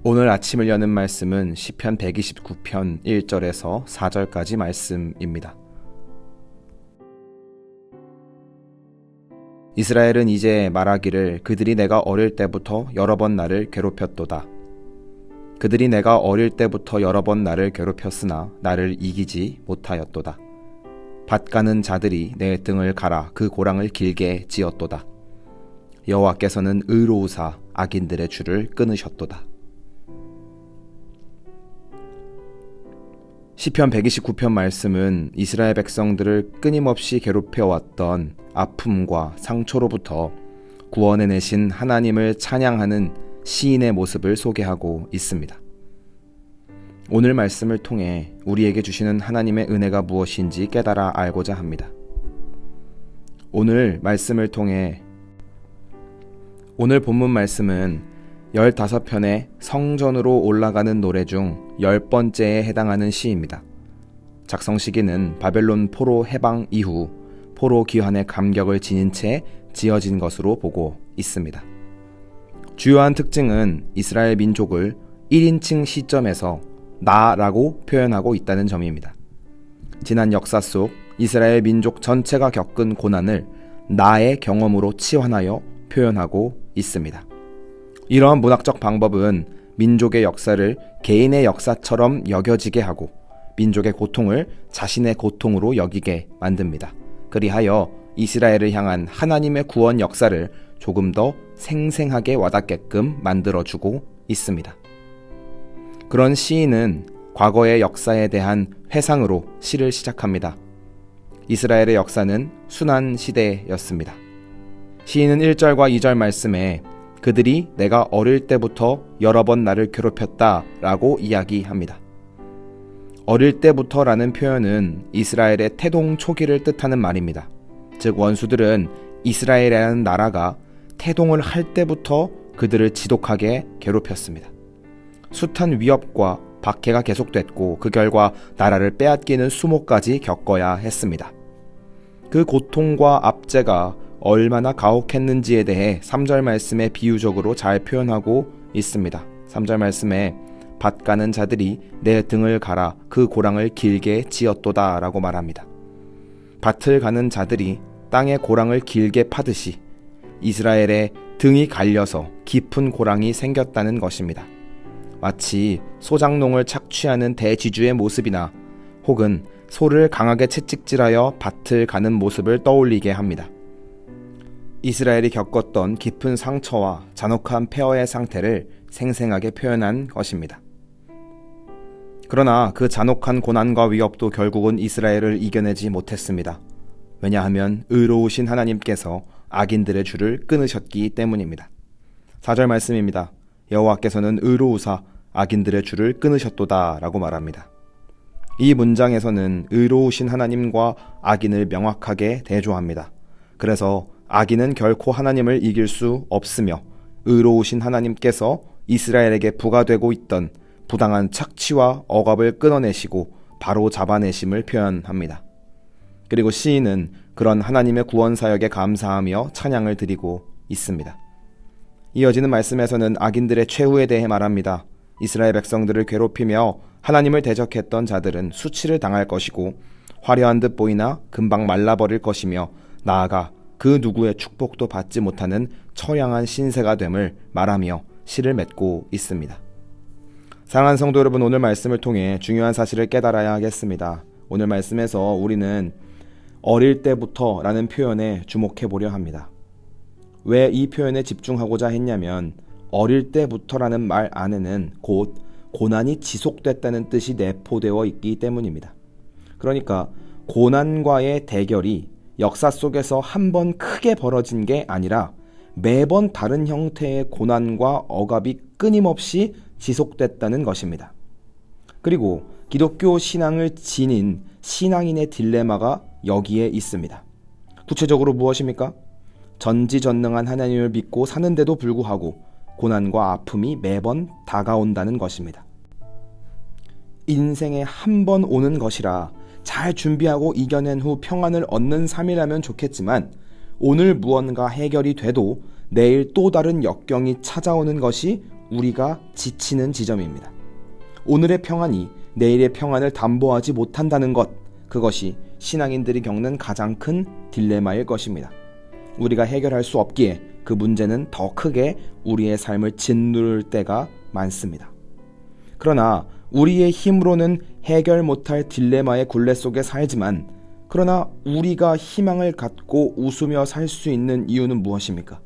오늘 아침을 여는 말씀은 시편 129편 1절에서 4절까지 말씀입니다. 이스라엘은 이제 말하기를 그들이 내가 어릴 때부터 여러 번 나를 괴롭혔도다. 그들이 내가 어릴 때부터 여러 번 나를 괴롭혔으나 나를 이기지 못하였도다. 밭 가는 자들이 내 등을 갈아 그 고랑을 길게 지었도다. 여호와께서는 의로우사 악인들의 줄을 끊으셨도다. 시편 129편 말씀은 이스라엘 백성들을 끊임없이 괴롭혀왔던 아픔과 상처로부터 구원해내신 하나님을 찬양하는 시인의 모습을 소개하고 있습니다. 오늘 말씀을 통해 우리에게 주시는 하나님의 은혜가 무엇인지 깨달아 알고자 합니다. 오늘 말씀을 통해 오늘 본문 말씀은 15편의 성전으로 올라가는 노래 중 10번째에 해당하는 시입니다. 작성 시기는 바벨론 포로 해방 이후 포로 귀환의 감격을 지닌 채 지어진 것으로 보고 있습니다. 주요한 특징은 이스라엘 민족을 1인칭 시점에서 나라고 표현하고 있다는 점입니다. 지난 역사 속 이스라엘 민족 전체가 겪은 고난을 나의 경험으로 치환하여 표현하고 있습니다. 이러한 문학적 방법은 민족의 역사를 개인의 역사처럼 여겨지게 하고 민족의 고통을 자신의 고통으로 여기게 만듭니다. 그리하여 이스라엘을 향한 하나님의 구원 역사를 조금 더 생생하게 와닿게끔 만들어주고 있습니다. 그런 시인은 과거의 역사에 대한 회상으로 시를 시작합니다. 이스라엘의 역사는 순환 시대였습니다. 시인은 1절과 2절 말씀에 그들이 내가 어릴 때부터 여러 번 나를 괴롭혔다 라고 이야기합니다. 어릴 때부터라는 표현은 이스라엘의 태동 초기를 뜻하는 말입니다. 즉 원수들은 이스라엘이라는 나라가 태동을 할 때부터 그들을 지독하게 괴롭혔습니다. 숱한 위협과 박해가 계속됐고 그 결과 나라를 빼앗기는 수모까지 겪어야 했습니다. 그 고통과 압제가 얼마나 가혹했는지에 대해 3절 말씀에 비유적으로 잘 표현하고 있습니다. 3절 말씀에 밭 가는 자들이 내 등을 갈아 그 고랑을 길게 지었도다 라고 말합니다. 밭을 가는 자들이 땅의 고랑을 길게 파듯이 이스라엘의 등이 갈려서 깊은 고랑이 생겼다는 것입니다. 마치 소장농을 착취하는 대지주의 모습이나 혹은 소를 강하게 채찍질하여 밭을 가는 모습을 떠올리게 합니다. 이스라엘이 겪었던 깊은 상처와 잔혹한 폐허의 상태를 생생하게 표현한 것입니다. 그러나 그 잔혹한 고난과 위협도 결국은 이스라엘을 이겨내지 못했습니다. 왜냐하면 의로우신 하나님께서 악인들의 줄을 끊으셨기 때문입니다. 4절 말씀입니다. 여호와께서는 의로우사 악인들의 줄을 끊으셨도다 라고 말합니다. 이 문장에서는 의로우신 하나님과 악인을 명확하게 대조합니다. 그래서 악인은 결코 하나님을 이길 수 없으며 의로우신 하나님께서 이스라엘에게 부과되고 있던 부당한 착취와 억압을 끊어내시고 바로 잡아내심을 표현합니다. 그리고 시인은 그런 하나님의 구원 사역에 감사하며 찬양을 드리고 있습니다. 이어지는 말씀에서는 악인들의 최후에 대해 말합니다. 이스라엘 백성들을 괴롭히며 하나님을 대적했던 자들은 수치를 당할 것이고 화려한 듯 보이나 금방 말라버릴 것이며 나아가 그 누구의 축복도 받지 못하는 처량한 신세가 됨을 말하며 시를 맺고 있습니다. 사랑하는 성도 여러분, 오늘 말씀을 통해 중요한 사실을 깨달아야 하겠습니다. 오늘 말씀에서 우리는 어릴 때부터 라는 표현에 주목해 보려 합니다. 왜 이 표현에 집중하고자 했냐면 어릴 때부터라는 말 안에는 곧 고난이 지속됐다는 뜻이 내포되어 있기 때문입니다. 그러니까 고난과의 대결이 역사 속에서 한 번 크게 벌어진 게 아니라 매번 다른 형태의 고난과 억압이 끊임없이 지속됐다는 것입니다. 그리고 기독교 신앙을 지닌 신앙인의 딜레마가 여기에 있습니다. 구체적으로 무엇입니까? 전지전능한 하나님을 믿고 사는데도 불구하고 고난과 아픔이 매번 다가온다는 것입니다. 인생에 한 번 오는 것이라 잘 준비하고 이겨낸 후 평안을 얻는 삶이라면 좋겠지만 오늘 무언가 해결이 돼도 내일 또 다른 역경이 찾아오는 것이 우리가 지치는 지점입니다. 오늘의 평안이 내일의 평안을 담보하지 못한다는 것, 그것이 신앙인들이 겪는 가장 큰 딜레마일 것입니다. 우리가 해결할 수 없기에 그 문제는 더 크게 우리의 삶을 짓누를 때가 많습니다. 그러나 우리의 힘으로는 해결 못할 딜레마의 굴레 속에 살지만, 그러나 우리가 희망을 갖고 웃으며 살 수 있는 이유는 무엇입니까?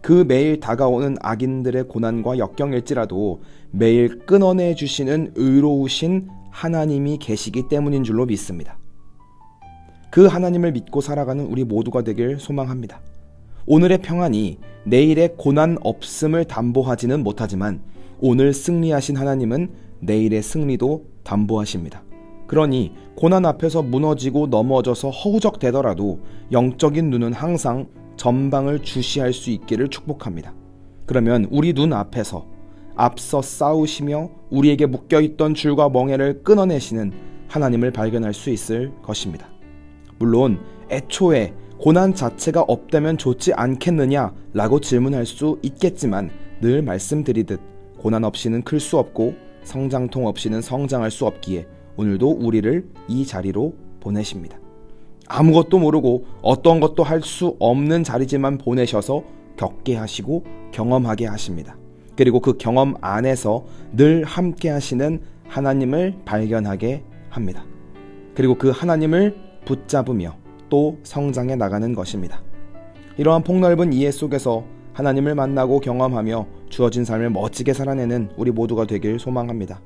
그 매일 다가오는 악인들의 고난과 역경일지라도 매일 끊어내 주시는 의로우신 하나님이 계시기 때문인 줄로 믿습니다. 그 하나님을 믿고 살아가는 우리 모두가 되길 소망합니다. 오늘의 평안이 내일의 고난 없음을 담보하지는 못하지만 오늘 승리하신 하나님은 내일의 승리도 담보하십니다. 그러니 고난 앞에서 무너지고 넘어져서 허우적대더라도 영적인 눈은 항상 전방을 주시할 수 있기를 축복합니다. 그러면 우리 눈 앞에서 앞서 싸우시며 우리에게 묶여있던 줄과 멍에를 끊어내시는 하나님을 발견할 수 있을 것입니다. 물론 애초에 고난 자체가 없다면 좋지 않겠느냐라고 질문할 수 있겠지만, 늘 말씀드리듯 고난 없이는 클 수 없고 성장통 없이는 성장할 수 없기에 오늘도 우리를 이 자리로 보내십니다. 아무것도 모르고 어떤 것도 할 수 없는 자리지만 보내셔서 겪게 하시고 경험하게 하십니다. 그리고 그 경험 안에서 늘 함께 하시는 하나님을 발견하게 합니다. 그리고 그 하나님을 붙잡으며 또 성장해 나가는 것입니다. 이러한 폭넓은 이해 속에서 하나님을 만나고 경험하며 주어진 삶을 멋지게 살아내는 우리 모두가 되길 소망합니다.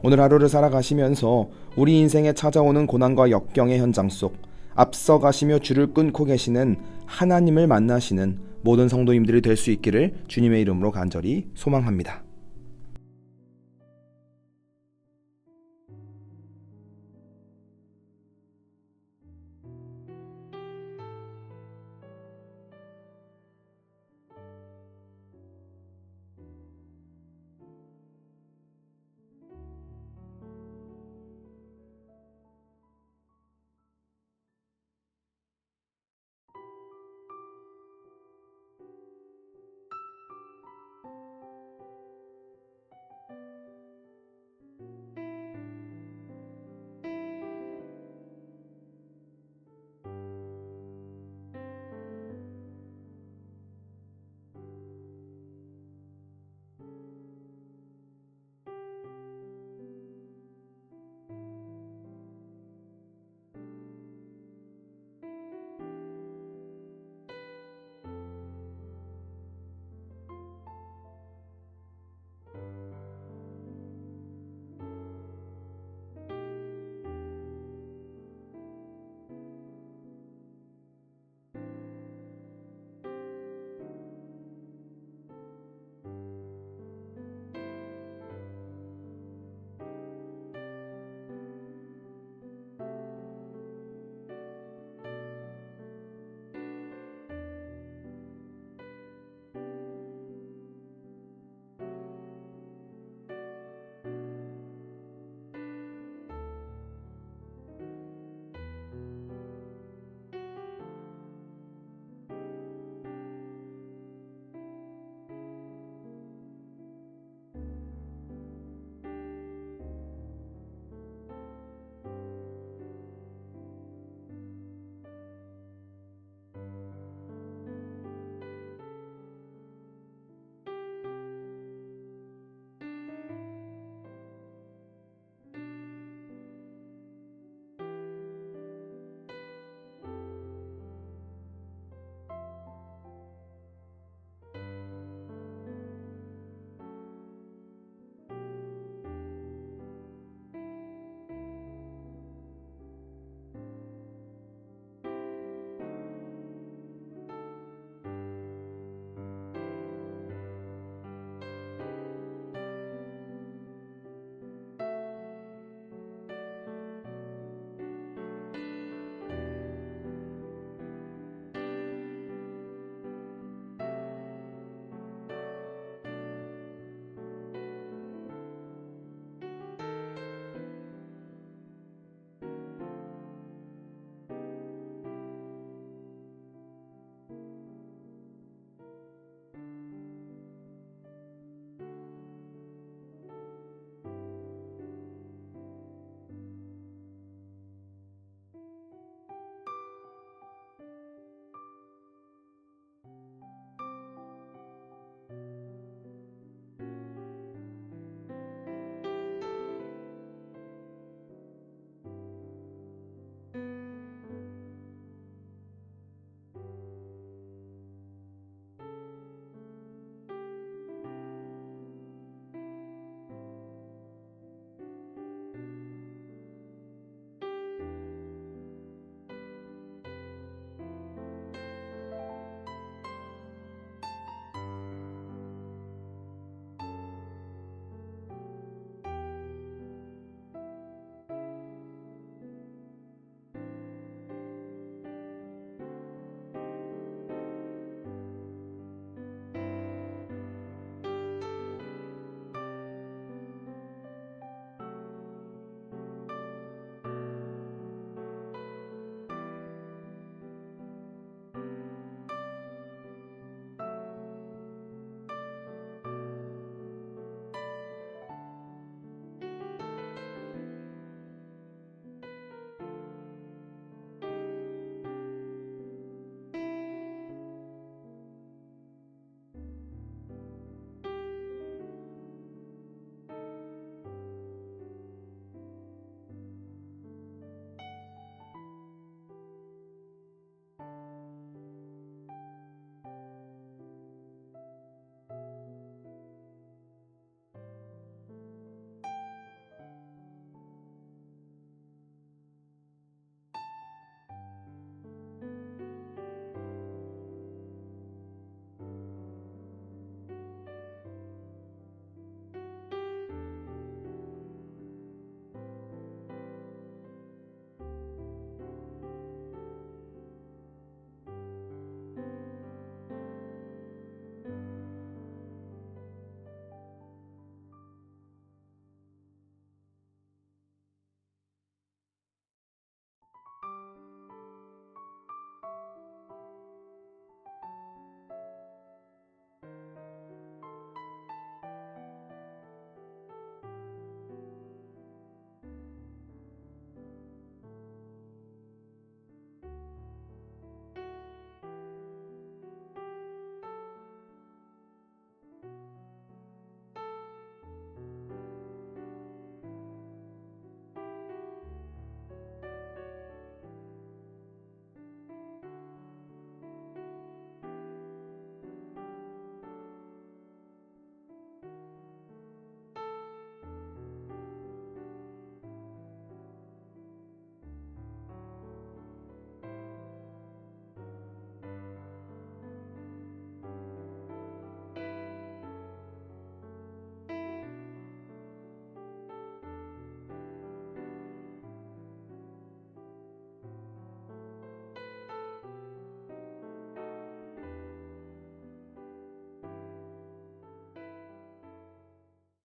오늘 하루를 살아가시면서 우리 인생에 찾아오는 고난과 역경의 현장 속 앞서가시며 줄을 끊고 계시는 하나님을 만나시는 모든 성도님들이 될 수 있기를 주님의 이름으로 간절히 소망합니다.